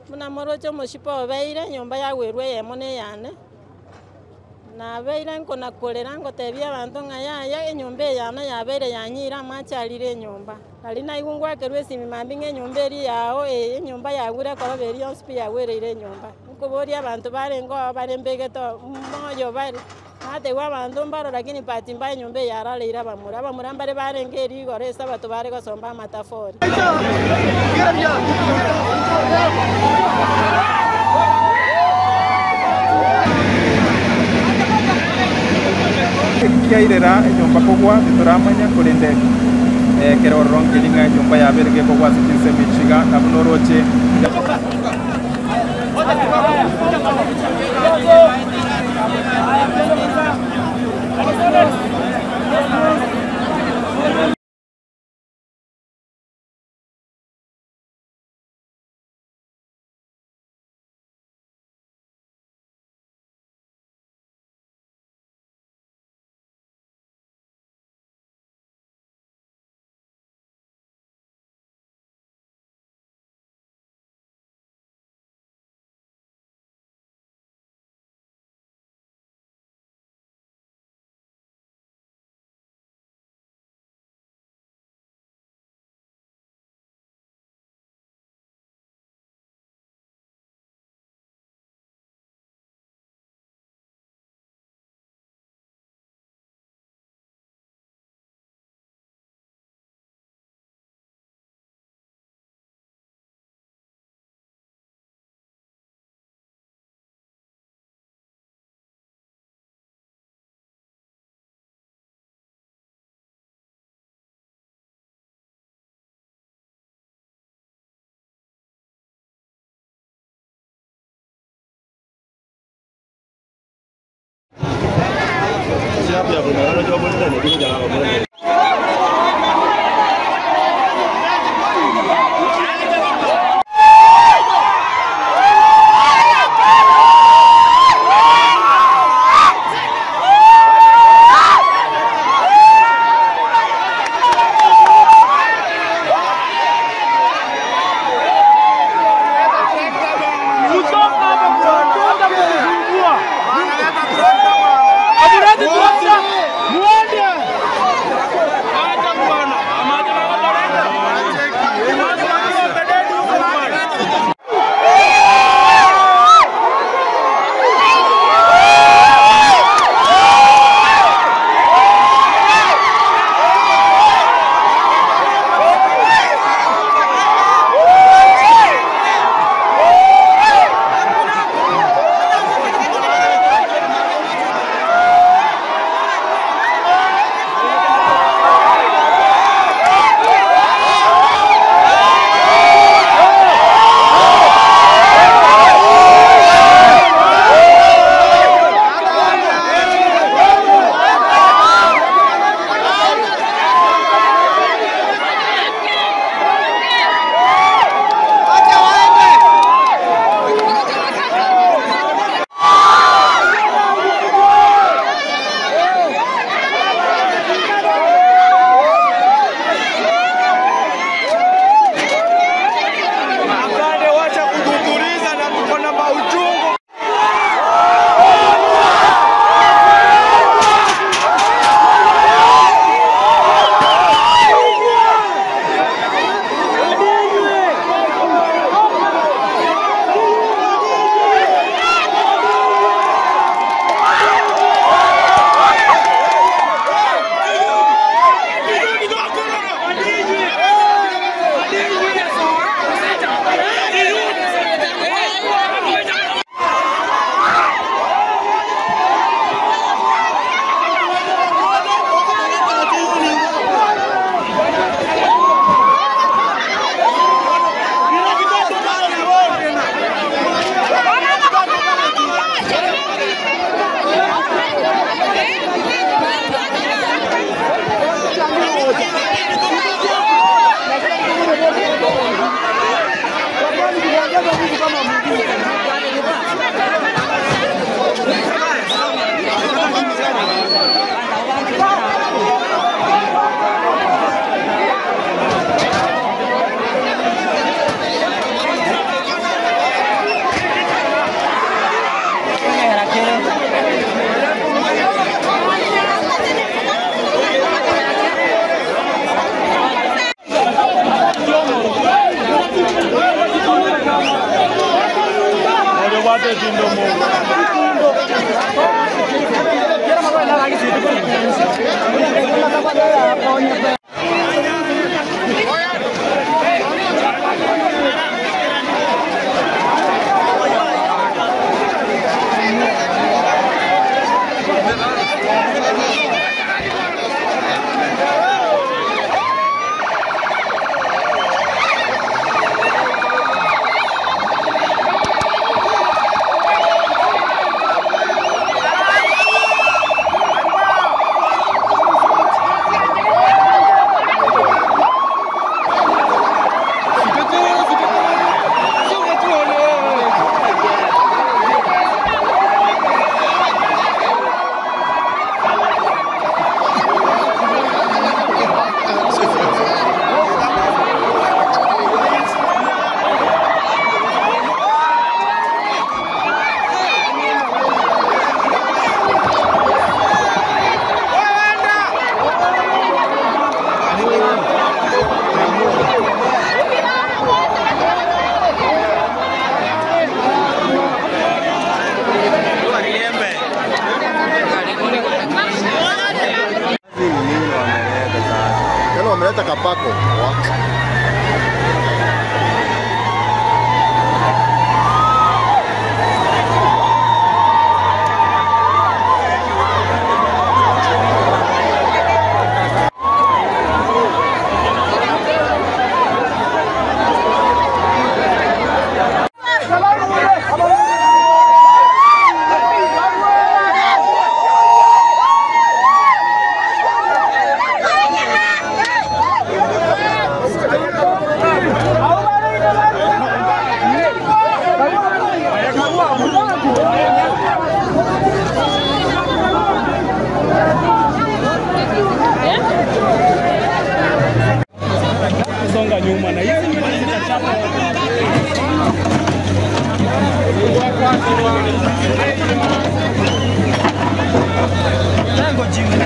Muna morocho moshipo beire nyumba ya werwe yemone yane. Na beire nko nakolera ngo tebia abantu ngaya nyumba yana ya beire yanyira macharire nyumba. Alina igungwa kerwe simimambinge nyumba eri yao nyumba ya gure koro beri onspi ya wereire nyumba. Nko bori abantu barengo barembegeto moyo bari. Ate wa bantu mbaro lakini pati mbaye nyumba yarale ira bamura mbare barengeri gore sabato bare gosomba matafori. Kiairera nyumba kogwa tituramanya kurinde kerorong kilinga nyumba ya berge kogwa sitinse michiga kabunoroche Wameleta kapako. Songa nyuma na hizi nyuma zitachapa. Tango jimu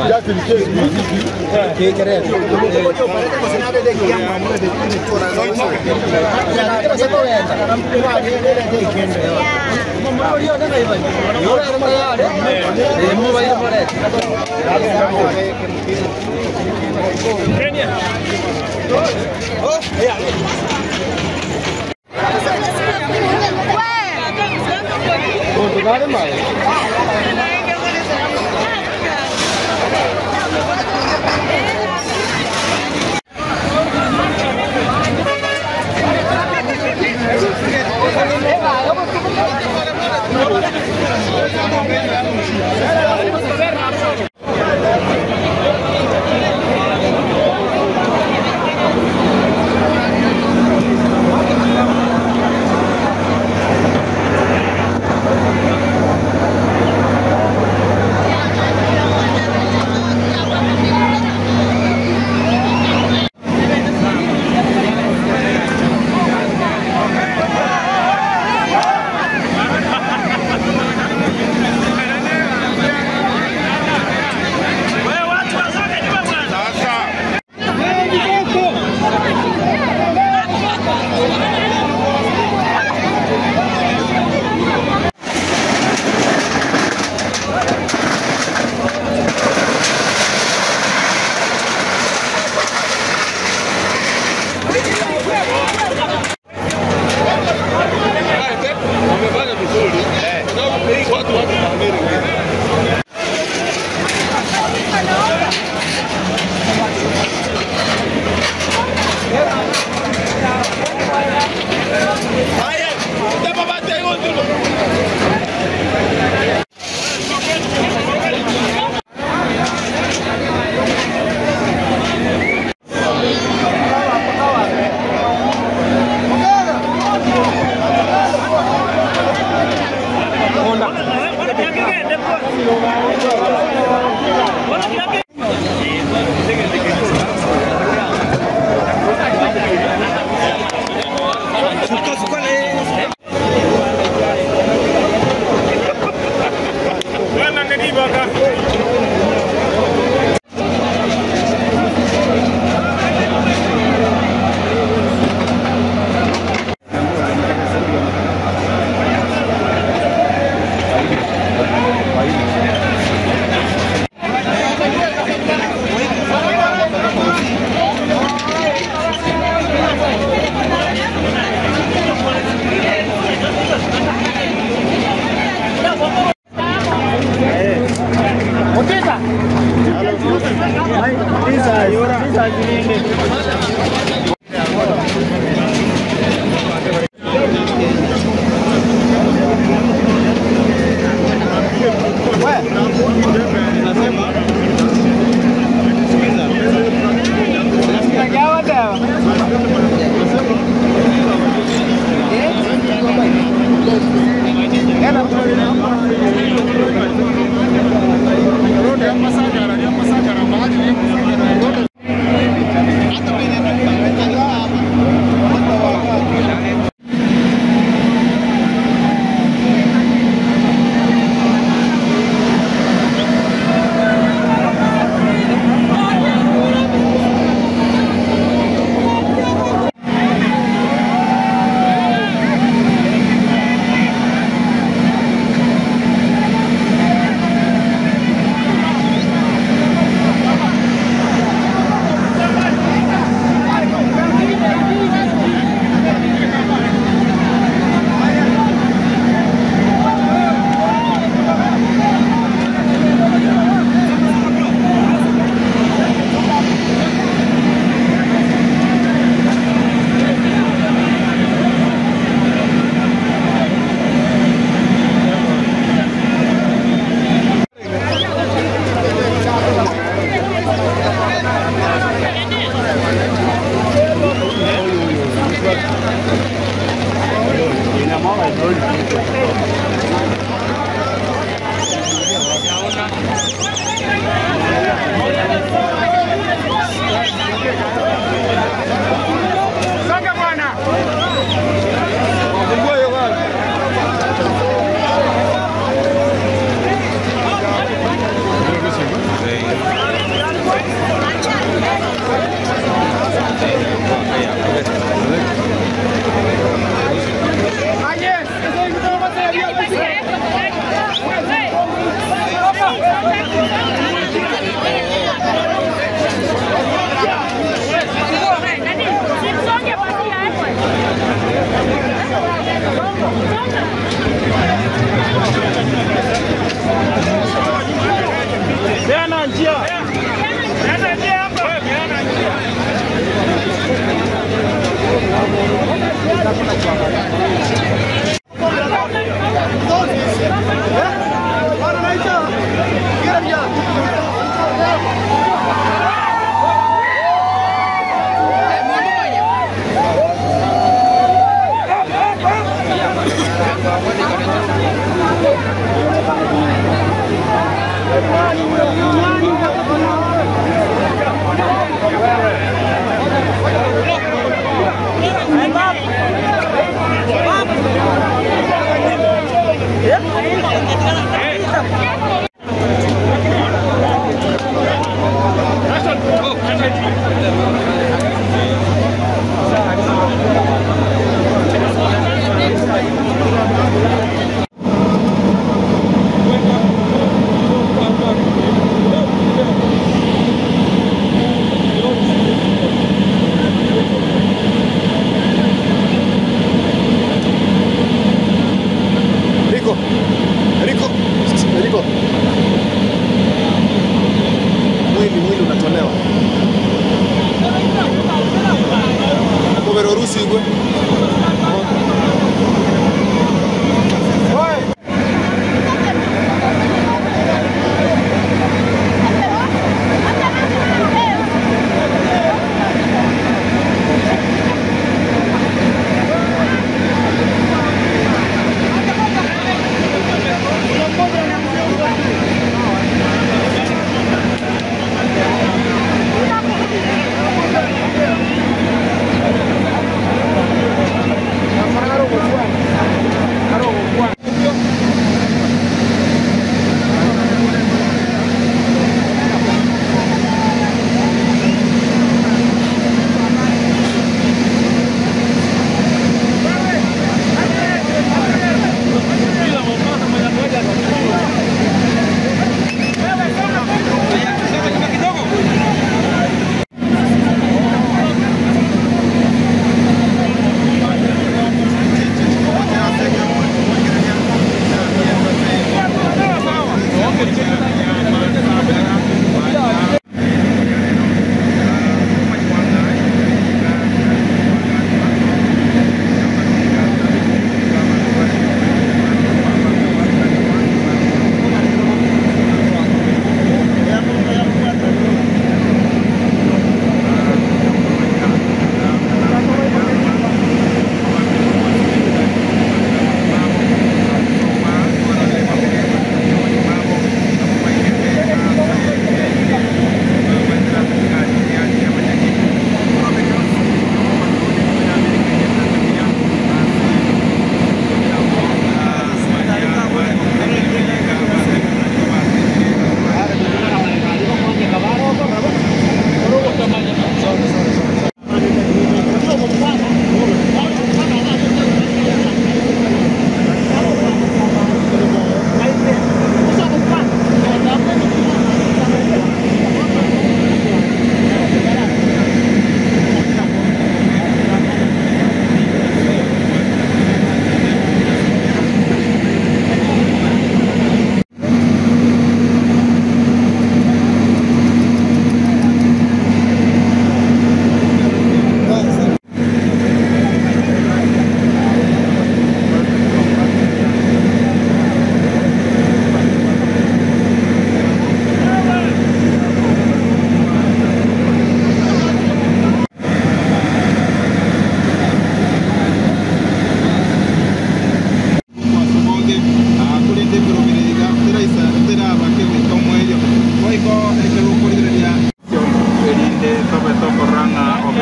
Just in case Mwili unatolewa. Hapo Urusi huko.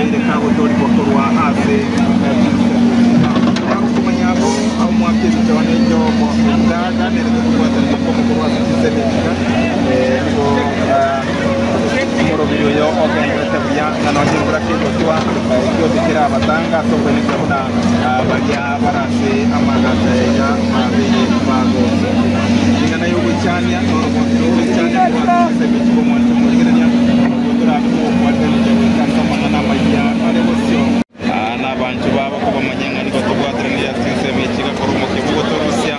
kabeire ka gutori gukorwa ase kumanyabo au mwakiri jone jobo ndaga nere kukwata ko mukorwa sisebeka morobiyo yo ogendete buya nano jimbura kingo twa yo dikira batanga so kwene kuna bagia barase amagata ya mabeye bago ingana yo guchanya no yo guchanya kwa sisebeka ko mwantu murigeranya kutura ko kwatene jawe kanta mangana bagia ale bosyo na bantu baba ko bamanyanga niko tubwatrene ya sisebeka ko rumo kibugo torusya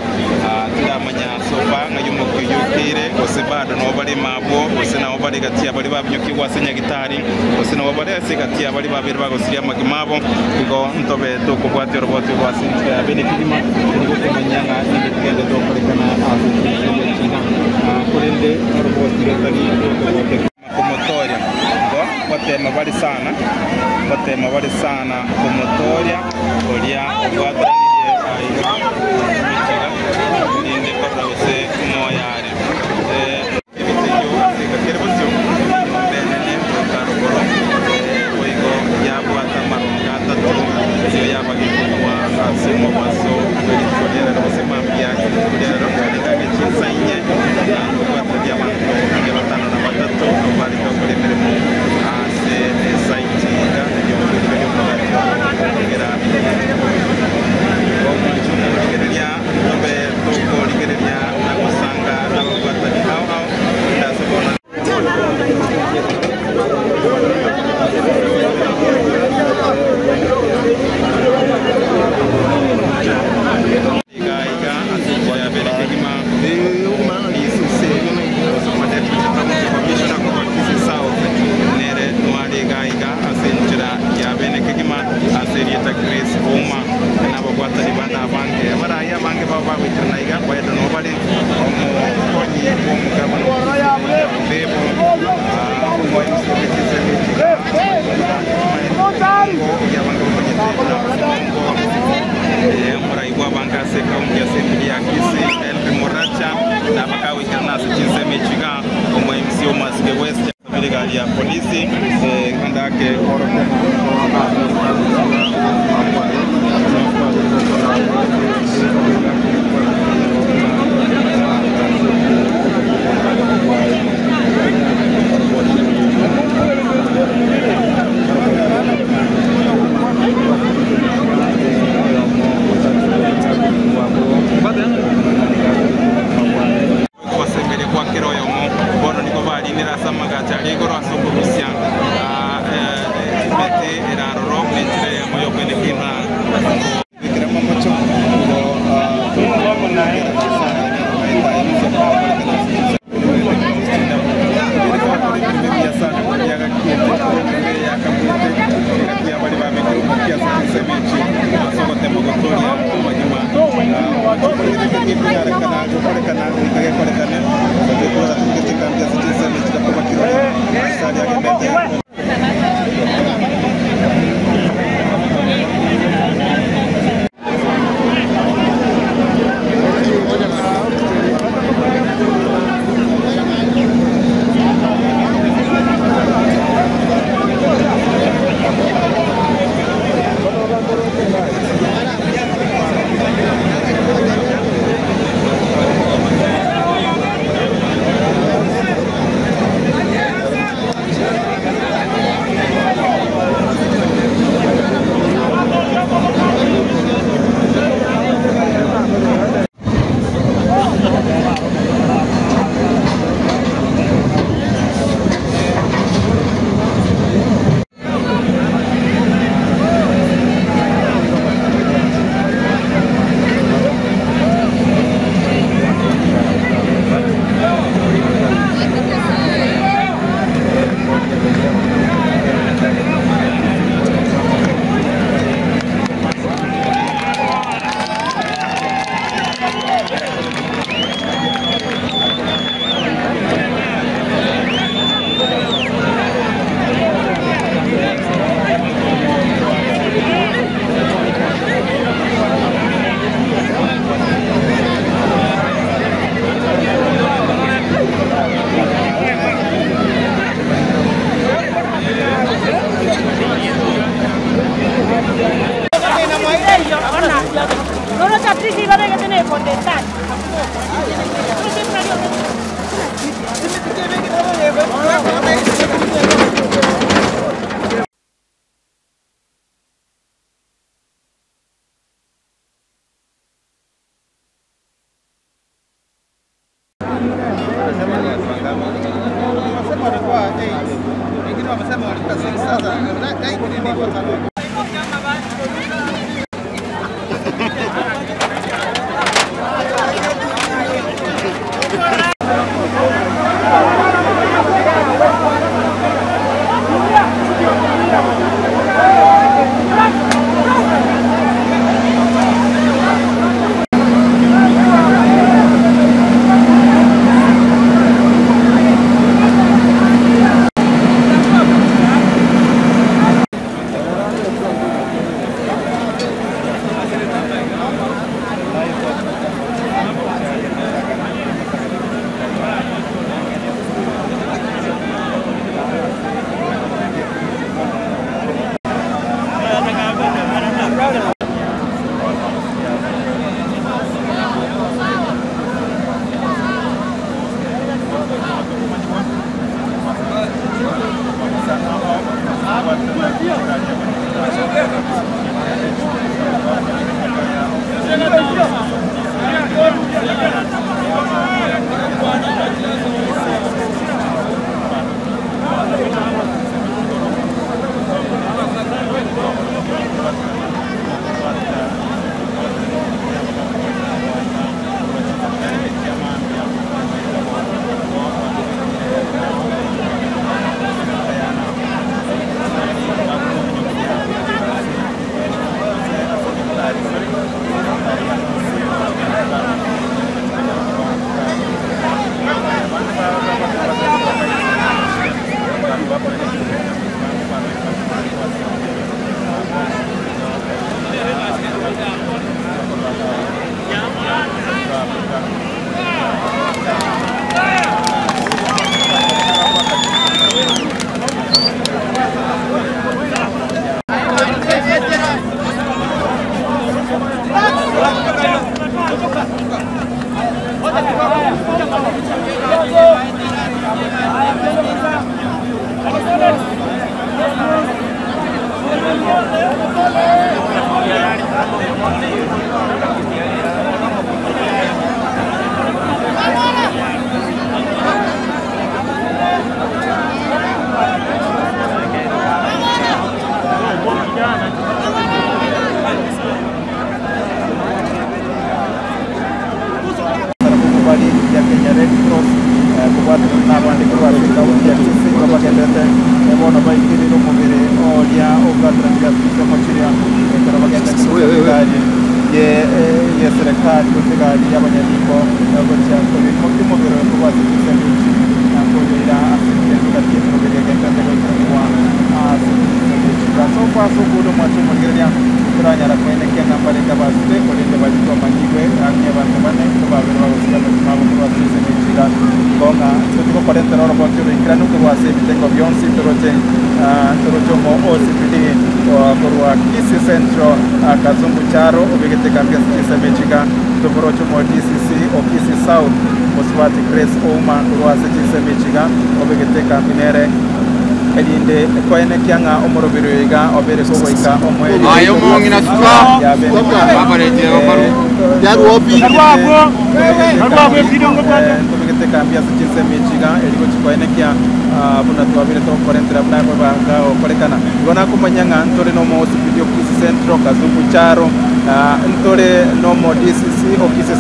tiramanya sofa ngayumo kuyukire ose bado no bali mabo ose na bali gatia bali babyuki wasenya gitari ose na bali asigatia bali babiri bagosiria magimabo ngo ntobe to ko bwati roboti wasinja bene kidima ngo kumanyanga ndikende to kolekana azu kurende roboti gatani to kumotoria ngo batema bali sana kumotoria olia obwatanije aiga inde kabla ose moyare ya polisi andake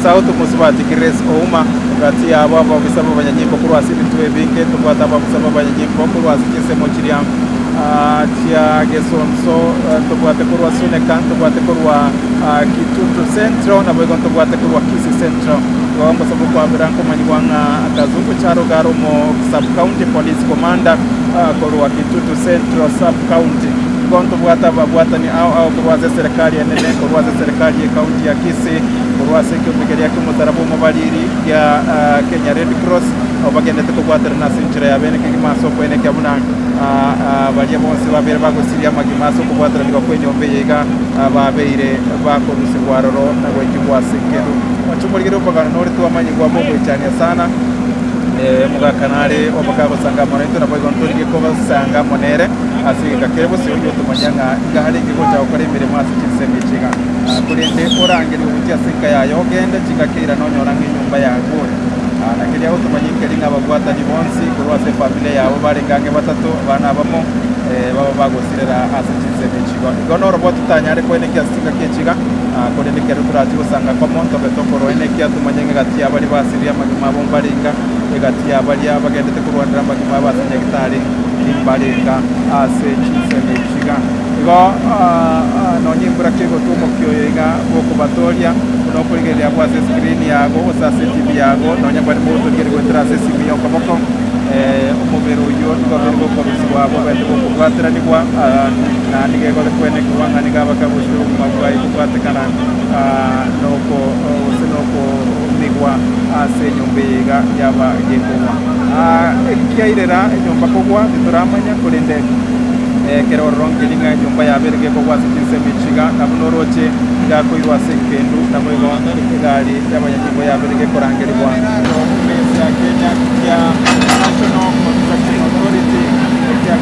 South musibati Grace Ouma kati abo abisaba abanyanyimbo kuri wasi bitwe binke tubata abisaba abanyanyimbo kuri wasi kisemo kiriya tia Gesonso tubate kuri wasune kan tubate kuri wa Kitutu Central na bwo tubate kuri wa Kisi Central wambo sabu kwa biranko manyibwanga akazungu charo garo mo sub county police commander kuri wa Kitutu Central sub county gonto bwata babwata ni au kurwaza serikali enene kurwaza serikali ya kaunti ya Kisii kurwaza kimbigeri ya kumutarabu mabaliri ya Kenya Red Cross obagende tukubwata na sinchira ya bene kimaso kwene kyabuna baje bonse babere bagosiria magimaso kubwata ndiko kwenye ombe yega babeire bakorusi gwaroro na gweji kwasekeru wachumurigero bagana nori tuwamanyi gwa bobo cyane sana muga kanale obakago sanga monito na bogo ntori ko basanga monere asika kerebo se uyo tumanyanga igahali gigo cha ukore imbere maso kisemi chiga kurinde orangiri ubuti asika yayo gende chigakira nonyo rangi nyumba yago na kiria utumanyike ringa bagwatani bonsi kurwa se familia yabo barengange batatu bana bamo baba bagosirera asitse mechigo gono robot tanyare kwene kia stinga kechiga kone ne kero turati usanga komonto betokoro ene kia tumanyenge gati abali basiria magima bombaringa egati abali abagendete kurwandira magima basanye gitari imbaringa asitse mechiga igo nonyimbura kego tumokyo yenga boko batoria no kurigeria kwa screen yago usase TV yago nonya bari moto ngere gwetera sesimi yokoboko umubero yo ngabero ko ruswa abo bende boko kwatira kwa na nige ko kwene kuwanga niga bakabushiro mabwayi kwatekana noko usinoko migwa asenyumbega yaba yekwa kiairera nyumba kogwa bituramanya kurinde kero ronkelinga nyumba ya berge ko wasitse michiga nabunoroche ngakoirwa sekendu namoigo gari y'abanyanyumba ya berge korangerirwa mesi ya Kenya ya National Construction Authority ya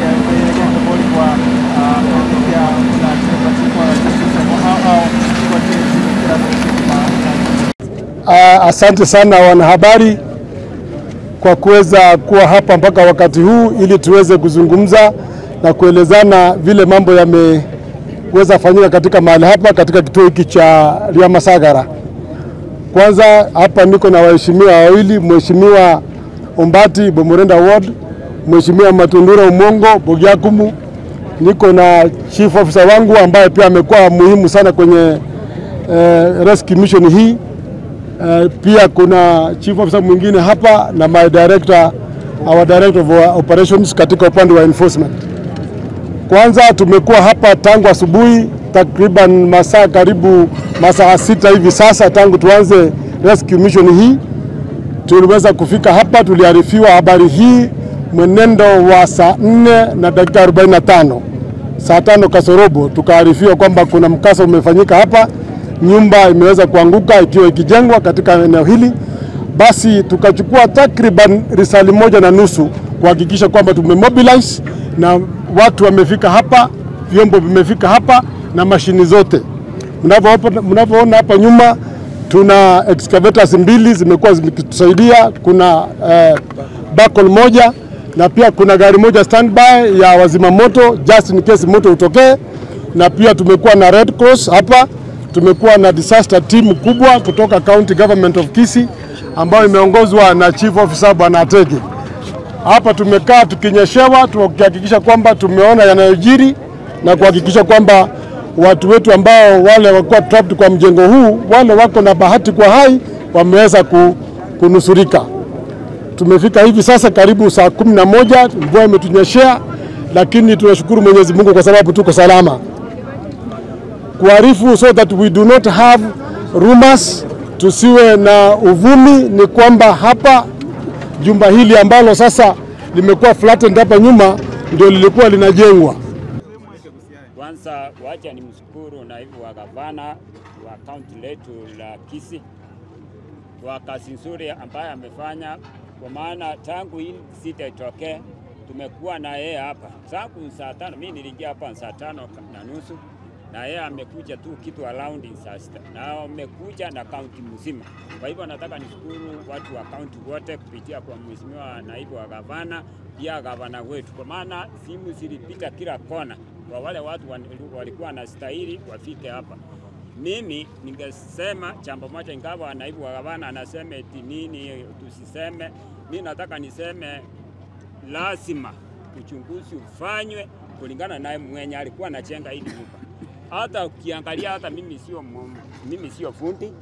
bori kwa ya kuna kwa asante sana wanahabari kwa kuweza kuwa hapa mpaka wakati huu ili tuweze kuzungumza na kuelezana vile mambo yameweza fanyika katika mahali hapa katika kituo hiki cha Ryamasagara. Kwanza hapa niko na waheshimiwa wawili, Mheshimiwa Ombati Bomorenda Ward, Mheshimiwa Matundura Umongo Bogyakumu. Niko na chief officer wangu ambaye pia amekuwa muhimu sana kwenye rescue mission hii. Pia kuna chief officer mwingine hapa na my director, our director of operations katika upande wa enforcement. Kwanza tumekuwa hapa tangu asubuhi takriban masaa karibu masaa 6 hivi sasa tangu tuanze rescue mission hii. Tuliweza kufika hapa, tuliarifiwa habari hii mwenendo wa saa 4 na dakika 45. Saa 5 kasorobo tukaarifiwa kwamba kuna mkasa umefanyika hapa, nyumba imeweza kuanguka ikiwa ikijengwa katika eneo hili. Basi tukachukua takriban risali 1.5 kuhakikisha kwamba tumemobilize na watu wamefika hapa, vyombo vimefika hapa na mashini zote. Mnavyoona hapa nyuma tuna excavators 2 zimekuwa zikitusaidia, kuna backhoe moja na pia kuna gari moja standby ya wazima moto just in case moto utokee, na pia tumekuwa na Red Cross hapa, tumekuwa na disaster team kubwa kutoka County Government of Kisii ambayo imeongozwa na Chief Officer Bwana Atege. Hapa tumekaa tukinyeshewa, tukihakikisha kwamba tumeona yanayojiri na kuhakikisha kwamba watu wetu ambao wale walikuwa trapped kwa mjengo huu, wale wako na bahati kwa hai, wameweza kunusurika. Tumefika hivi sasa karibu saa 11, mvua imetunyeshea, lakini tunashukuru Mwenyezi Mungu kwa sababu tuko salama. Kuarifu so that we do not have rumors, tusiwe na uvumi, ni kwamba hapa jumba hili ambalo sasa limekuwa flattened hapa nyuma ndio lilikuwa linajengwa. Kwanza wacha ni mshukuru naibu wa gavana wa kaunti letu la Kisii kwa kazi nzuri ambayo amefanya, kwa maana tangu hii sita itokee tumekuwa na yeye hapa tangu saa 5. Mimi niliingia hapa saa 5:30 na yeye amekuja tu kitu around saa 6 na amekuja na kaunti mzima. Kwa hivyo nataka nishukuru watu wa kaunti wote kupitia kwa mheshimiwa naibu wa gavana, pia gavana wetu, kwa maana simu zilipita kila kona kwa wale watu walikuwa wanastahili wafike hapa. Mimi ningesema jambo moja, ingawa naibu wa gavana anasema eti nini tusiseme, mimi nataka niseme lazima uchunguzi ufanywe kulingana na mwenye alikuwa anajenga hili nyumba. Hata ukiangalia, hata mimi sio fundi,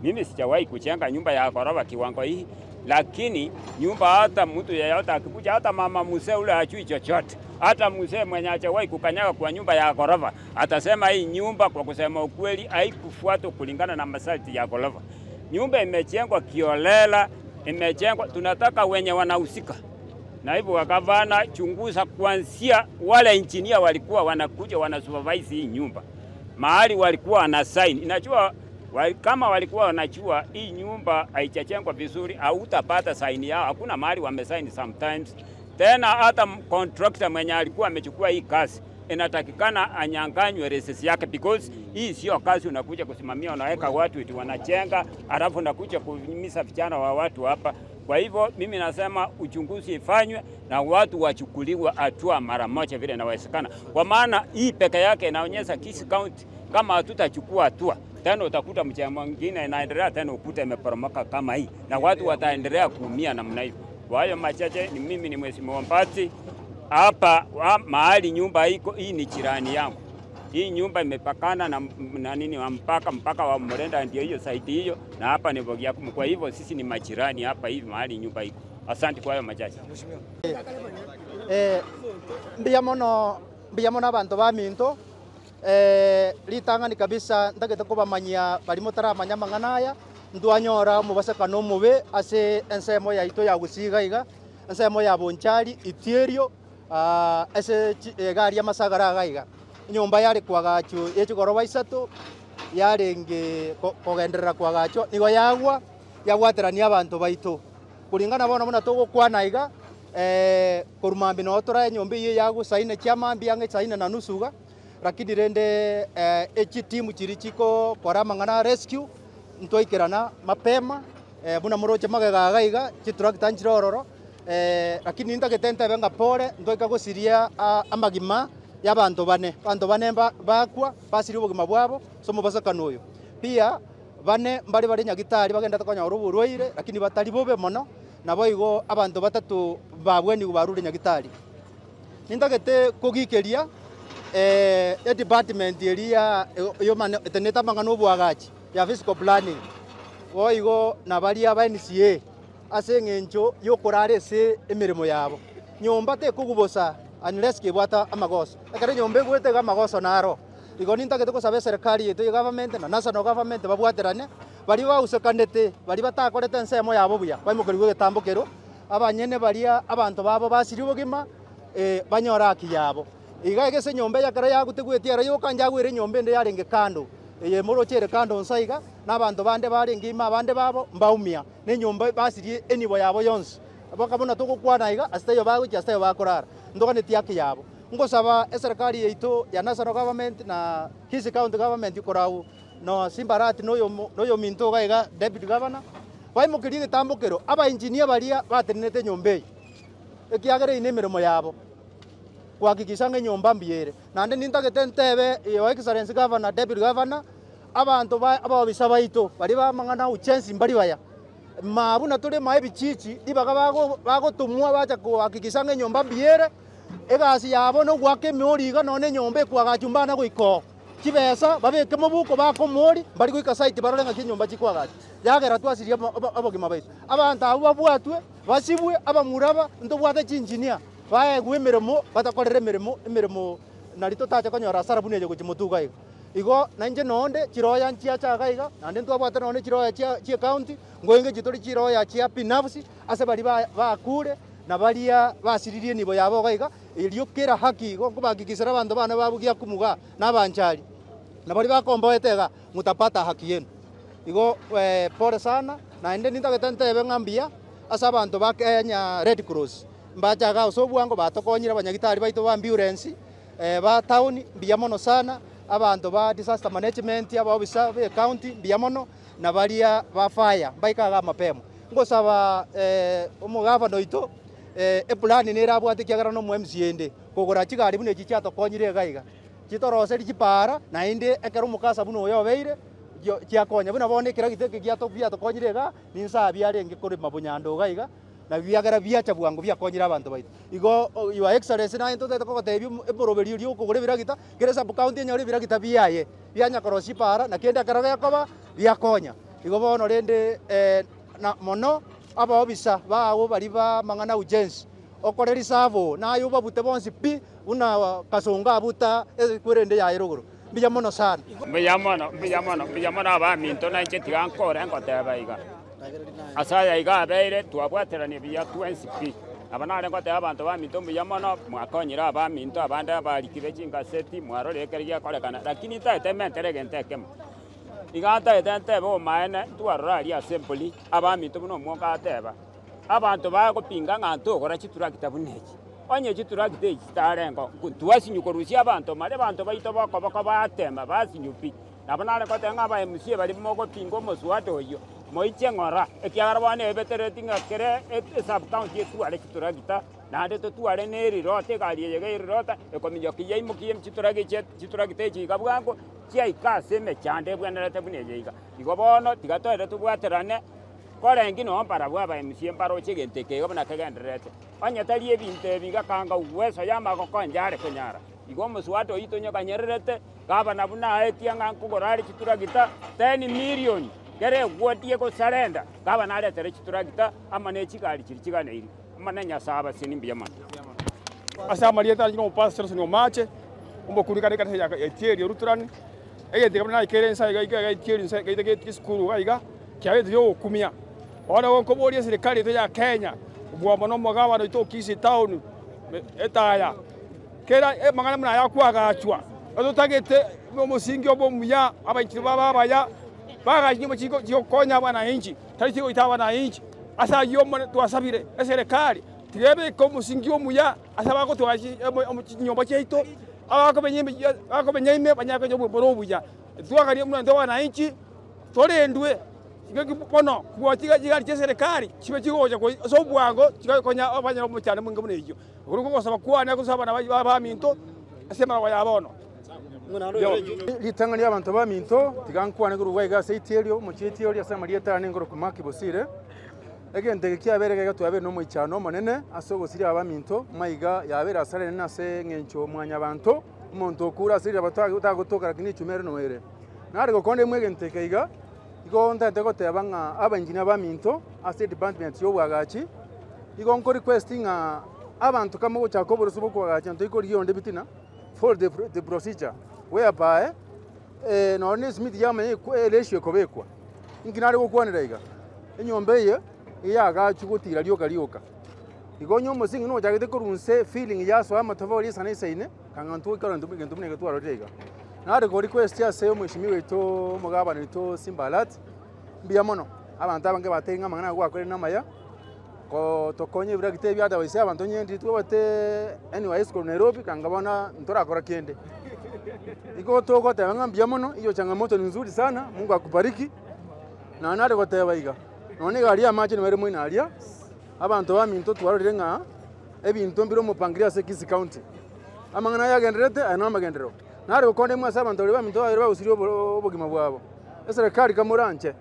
mimi sijawahi kujenga nyumba ya ghorofa kiwango hii, lakini nyumba hata mtu yeyote akikuja, hata mama mzee ule hajui chochote, hata mzee mwenye hajawahi kukanyaga kwa nyumba ya ghorofa atasema hii nyumba kwa kusema ukweli haikufuata kulingana na masharti ya ghorofa. Nyumba imejengwa kiolela, imejengwa, tunataka wenye wanahusika. Naibu wa gavana, chunguza kuanzia wale engineer walikuwa wanakuja wanasupervise hii nyumba, mahali walikuwa wana sign. Inajua kama walikuwa wanajua hii nyumba haijajengwa vizuri, hautapata sign yao. Hakuna mahali wamesign sometimes. Tena hata contractor mwenye alikuwa amechukua hii kazi inatakikana anyanganywe resesi yake, because hii sio kazi unakuja kusimamia, unaweka watu eti wanajenga alafu unakuja kuhimiza vijana wa watu hapa. Kwa hivyo mimi nasema uchunguzi ifanywe na watu wachukuliwe hatua mara moja vile inawezekana, kwa maana hii peke yake inaonyesha Kisii County kama hatutachukua hatua tena utakuta mchana mwingine inaendelea tena ukuta imeporomoka kama hii na watu wataendelea kuumia namna hiyo. Kwa hiyo machache ni mimi ni Mheshimiwa Mbati hapa mahali nyumba iko hii ni jirani yangu. Hii nyumba imepakana na nini mpaka wa Mrenda ndio hiyo site hiyo na hapa ni Bogia. Kwa hivyo sisi ni majirani hapa hivi mahali nyumba iko. Asante kwa hayo machache. Mbia mono abantu ba Minto litangani kabisa ndagete kubamanyia barimo taramanya manganaya ndwanyora mubasekano mube ase ensemo ya ito ya gusiga iga ensemo ya bonchari itierio ase gari ya masagara gaiga nyumba yari kwagacho yechigoroba isatu yarenge kogenderera kwagacho nigo yagwa yagwaterania abantu baito kulingana bona muna togo kwana iga korumambi no tora nyumba ye yagu saine chamambi yange saine na nusuga lakini rende echi timu chirichiko kora mangana rescue ntoikirana mapema buna muroche magega gaiga chitrakta nchirororo lakini ndagete benga pole ntoika gusiria amagima y'abantu bane bakwa basiri ubugima bwabo somo basakano uyu pia bane bari nyagitari bagenda takonya uruburwaire lakini batari bobe mono nabo igo abantu batatu babweni barure nyagitari nindagete kugikeria department area yo mane teneta mangano bwagachi ya physical planning oigo na bari aba NCA ase ngencho yo kurare se emirimo yabo nyomba te kugubosa unless kibwata amagoso akare nyombe gwete ga magoso naro igo nintagete ko sabe serikali yetu government na national government babwaterane bari bausekandete bari batakorete ensemo yabo buya baimukoriwe getambukero abanyene baria abantu babo basiri bugima banyora akiyabo iga egese nyombe yakara yagutegwetiara yokanja gwire nyombe nde yarenge kando eye murochere kando nsaiga n'abantu bande barenge ima bande babo mbaumia ne nyombe basiri enibo yabo yonse bakabona tugukwana iga astayo baguchi astayo bakorara ndogane tiaki yabo ngosaba serikali yeito ya national government na Kisii county government ikorau no simbarati noyo Minto gaiga deputy governor baimukiri gitambukiro aba engineer baria baterinete nyombe ekiagere ine mirimo yabo kwakikisha nyomba mbiere nande nintagete ntebe yo excellence governor deputy governor abantu ababisa baito bari bamangana uchensi mbari baya mabu na tole maebi chichi dibaga bagotumwa bacha kwakikisha nyomba mbiere egasi yabo no gwake myoriga none nyombe kwagachumbana goiko kibesa babeke mubuko bakomori bari goika site barolenga kinyomba chikwagachi yagera twasiria abogima baito abantu abo babwatwe basibwe abamuraba ndobwate chinjinia bae gwemeremo batakorere emeremo narito tacha konyora sarabune je kuchimutuga igo nanje nonde chiroya nchia chagaiga nande twabwate nonde chiroya chia county ngoenge chitori chiroya chia pinafsi ase bari bakure na baria basiririe nibo yabo gaiga iliokera haki go kubagikisira abantu bana babugia kumuga nabanchari na bari bakomboetega mutapata haki yenu igo pole sana na ende nindagete ebe ngambia asa abantu ba Kenya Red Cross mbachaga usobwango batokonyira abanyagitari baito ba ambulance ba town biyamono sana abantu ba disaster management aba obisa be county biyamono na baria ba fire baikaga mapemo ngosaba umugavana ito epulani nerabwate kiagara no MCA ende kugura kigari bune kicyatokonyire gaiga kitorose kipara na inde ekero mukasa buno yobeire kiakonya buna bone kira giteke giatobia tokonyire ga ninsa biarenge kuri mabunyando gaiga na biagara biacha bwango biakonyira abantu baito igo your excellence na into tete kogotebi eboroberi uri ukugure biragita kire sub county nyori biragita biaye bianya korosi para na kenda karaga yakoba biakonya igo bono rende na mono aba obisa bawo bari ba mangana ujensi okoreri savo na yuba bute bonsi pi una kasonga buta kurende ya iruguru biyamono sana biyamono aba Minto na chetiga nkore ngoteba iga asaya iga beire twabwaterania bya 20p abanare ngote abantu ba Minto biyamono mwakonyira aba Minto abande abarikire chingaseti mwarorekeria korekana lakini tete menterege ntekemo igata etente bo maene twarorari assembly aba Minto buno mwoka ateba abantu bagopinga nganto gora chitura kitabunechi onye chitura kitechi tarengo tuwasinyukorusia abantu mare abantu baito bako batemba basinyupi nabanare kote ngaba MCA bali mogo pingo moswato yo moiche ng'ora ekiagara bono ebetereti ng'akere sub county etware chituragita nande totware nerirote egari eye gerirota ekominyoki yaimokie chituragita echi iga bwango chiaika ase emechando ebwenerete buna eye iga igo bono tiga toere tobwaterane korengi no mpara bwaba MC mparo chegente kego buna kegenderete onyetari ebinto ebiga kanga uweso yamagoko njare konyara igo muswato itonyo kanyererete gabana buna aetia ng'ankogorari chituragita 10 million kere gwotie ko sarenda gabana aretere chituragita amane chigari chiri chiganeiri amane nyasaba sinimbia man asa marieta no pastor no mache umbo kurikane kate ya etieri ruturani egente kabana ikere nsa iga etieri nsa iga ke skuru iga kyawe dio kumia ona wonko boria serikali to ya Kenya ubwa mono mogaba no to kisi town etaya kera mangana muna yakwaga achwa otagete musingi obo muya abanchi baba ya baga nyuma chiko konya bana inchi tari chiko itawa na inchi asa yomo twasabire serikali tirebe ko musingi omuya asa bako twaji nyomba cheito abako benyime banyaka nyobo borobuya twakari muna ndo na inchi torendwe ngeki bono kuwachiga jigari che serikali chibe chigoja ko so bwango chiga konya abanya mu cyane munga munejo urugo gosaba kuwana kusaba na ba minto asema wa yabono litangani abantu ba minto tigankwana guru waiga seitierio mu chitierio asema lieta nengoro kumaki bosire egente kiaberega gatwabe no mu cyano monene asogo siri aba minto maiga yabera asare nase ngencho mwanya abantu umuntu okura siri abatagotoka lakini chumere no ere nari gokonde mwegente kaiga igo ntante gotebanga abanjina ba minto ase department yo bwagachi igo nko requesting abantu kama gochako burusu bwagachi nto iko rionde bitina for the procedure whereby no ni smith yamenye elesho kobekwa inginari gokwanira iga enyombe ye iyagachu gutira rioka igo nyomo singi no jagete kurunse feeling yaso amatavori sana isaine kangantu ikaro ntumige ntumige twaro rega nari go request ya seyo mwishimiwe to mugabana to Simbalat mbia mono abantu abange batenga mangana gwakore namaya ko tokonye biragite byada wese abantu nyendi twabate NYS ko Nairobi kangabona ntorakora kende iko toko tanga mbia mono iyo changamoto ni nzuri sana Mungu akubariki na nari goteba iga none gari ya machi nimere mwina alia abantu ba minto twarorenga ebinto mbiro mupangiria se Kisii County amangana yagenderete anamagendero nari ukonde mwasa abantu bari baminto bari usiri obogima bwabo serikali kamuranche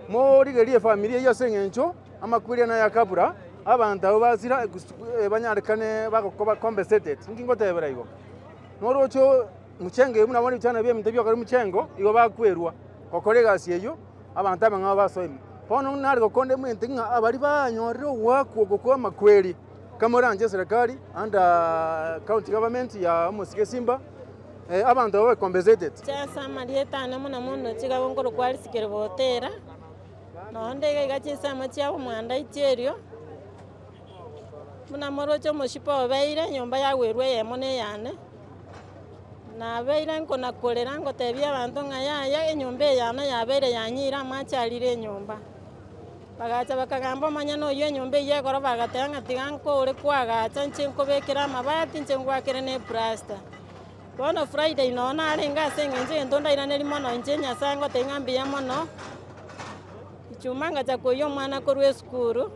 mori gerie familia yose ngencho amakwiria na yakabura abantu abo bazira banyarikane bakoba compensated ngingo tebera igo norocho muchenge muna bone cyane bye mintebyo kari muchengo igo bakwerwa kokorega siyeyo abantu abanga basoimi pono nari ukonde mwente nga abari banyorero wako gukwa makweri kamuranche serikali anda county government ya Musike Simba abantu bawe compensated chasa marieta ne muna muno chiga bongoro kwali sikere botera no ndege gachisa machiabo mwanda iterio muna morocho moshipo beire nyomba ya werwe yemone yane na beire nko nakolera ngo tebia abantu ngaya enyombe yana yabere yanyira machalire nyomba bagacha bakagamba manya no yo nyombe ye goro bagatanga tiganko ore kwagacha nchenko bekera mabati nchengwakere ne plaster bono Friday no na renga sengenje ndonda iraneri mono njenya sango tengambia mono ichumanga cha koyo mwana korwe skuru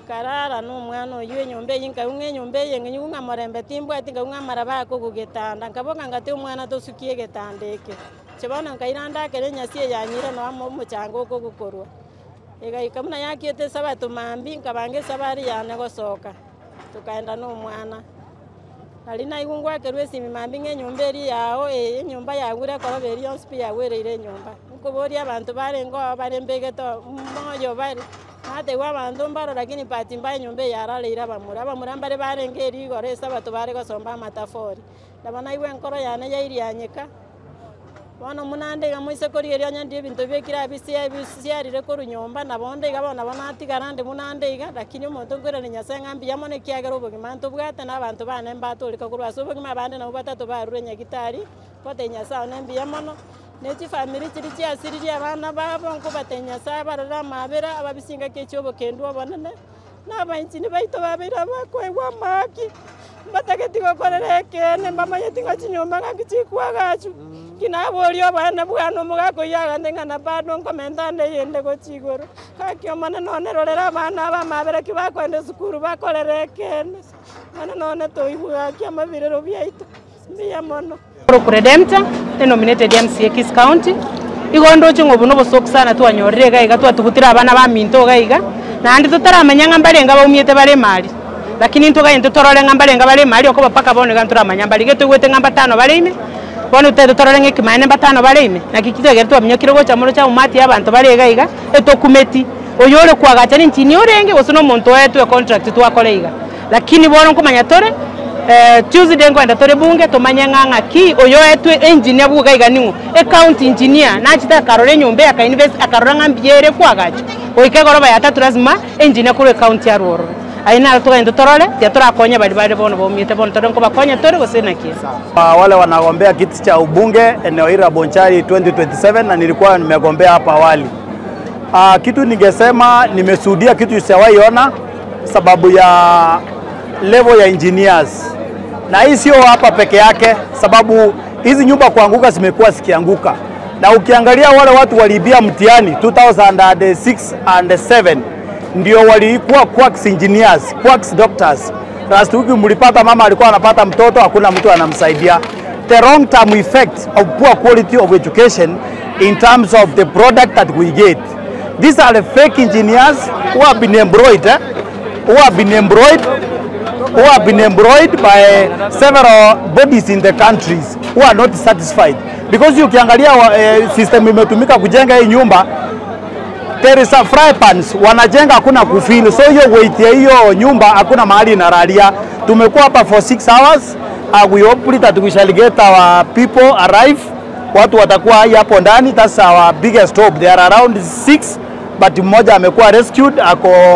karara no mwana oyo nyombe yinka unge nyombe yengenye unga morembe timbo atinga unga maraba ko kugetanda ngabonga ngate umwana to sukie getandeke chebona ngairanda kere nyasie yanyira no amo muchango ko gukorwa ega ikamuna yakiete sabato mambi ngabange sabari yane gosoka tukaenda no mwana alina igungwa kerwe simi mambi nge nyomberi yao nyomba yagura ko beri onspi yagwereire nyomba uko bori abantu barengo barembege to moyo bari ate wa bantu mbaro lakini pati mbaye nyombe yaraleira bamurambare barengeri gore sabato bare gosomba matafori ndabana iwe nkoro yane yairianyeka bono munande gamoise korigeria nyandi ebinto bekira bisiarire ko runyomba nabonde gabona bonati garande munande iga lakini omonto ngwera nyasenga mbia mone kiagero obogima nto bwate n'abantu bane mbatolika kurwa so obogima bande nabo batatu barure nyagitari batenya sawa nembia mono nechi family chiri chiasiriri abana babo nko batenya sawa barara mabera ababisinga kechobo kendo abonene n'abainchini baito babera bakwegwa maki batageti gokorere kene mbamanye tinga chinyomba ngakichikwa gachu kinabolio bana bwana mugako yaga ndengana bado nkomentane yende gochigoro kakyo mana none rorera bana bamabere kibakwende sukuru bakorerekene mana none toibuga kya mabirero byaito biya mono Redemptor nominated MCA Kisii County igondo chingo buno bosok sana twanyorere gaiga twatugutira abana ba minto gaiga na andi tutaramanya ngambarenga baumyete bare mali lakini ntoga into torole ngambarenga bare mali okoba paka bone ganturamanya mbali geto gwete ngamba 5 bare ime bono tete torole ngekimane 5 bare ime na kikito gerto amnyokiro gocha muno cha umati abantu bare gaiga etokumeti oyore kwagacha ni nchini orenge bosuno muntu wetu e contract twakoleiga lakini bono kumanya tore Tuesday ngwenda tore bunge tumanya nganga ki oyo etu engineer buga iganingu county engineer na chita karore nyombe aka invest akarora ngambiere kwagacho oike goroba ya 3 lazima engineer kule county ya Ruoro aina tugenda torole ya turakonya bali bali bono bomite bono tore bakonya tore gosena kisa wale wanagombea kiti cha ubunge eneo hili la Bonchari 2027 na nilikuwa nimegombea hapa awali. Kitu ningesema nimeshuhudia kitu sijawahi ona sababu ya level ya engineers. Na hii sio hapa peke yake sababu hizi nyumba kuanguka zimekuwa zikianguka. Na ukiangalia wale watu waliibia mtihani 2006 and 7 ndio walikuwa quacks engineers, quacks doctors. Last week mlipata mama alikuwa anapata mtoto hakuna mtu anamsaidia. The long term effect of poor quality of education in terms of the product that we get. These are the fake engineers who have been employed, who have been employed by several bodies in the countries who are not satisfied. Because ukiangalia system imetumika kujenga hii nyumba, there is a fry pans, wanajenga hakuna kufini, so hiyo weight ya hiyo nyumba hakuna mahali inalalia. Tumekuwa hapa for 6 hours, we hope that we shall get our people arrive, watu watakuwa hapo ndani. That's our biggest hope. There are around 6, but mmoja amekuwa rescued,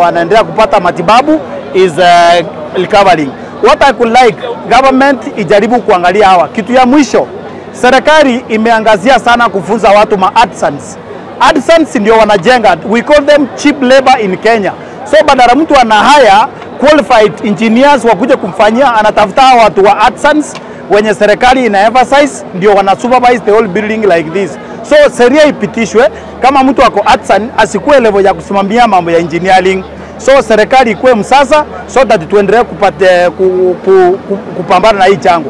anaendelea kupata matibabu, is recovering. What I could like government ijaribu kuangalia hawa. Kitu ya mwisho, serikali imeangazia sana kufunza watu artisans. Artisans ndio wanajenga, we call them cheap labor in Kenya. So badala mtu ana hire qualified engineers wakuje kumfanyia, anatafuta watu wa artisans wenye serikali ina emphasize ndio wana supervise the whole building like this. So sheria ipitishwe kama mtu wako artisan asikuwe level ya kusimamia mambo ya engineering. So serikali ikuwe msasa so that tuendelee kupambana na hii chango.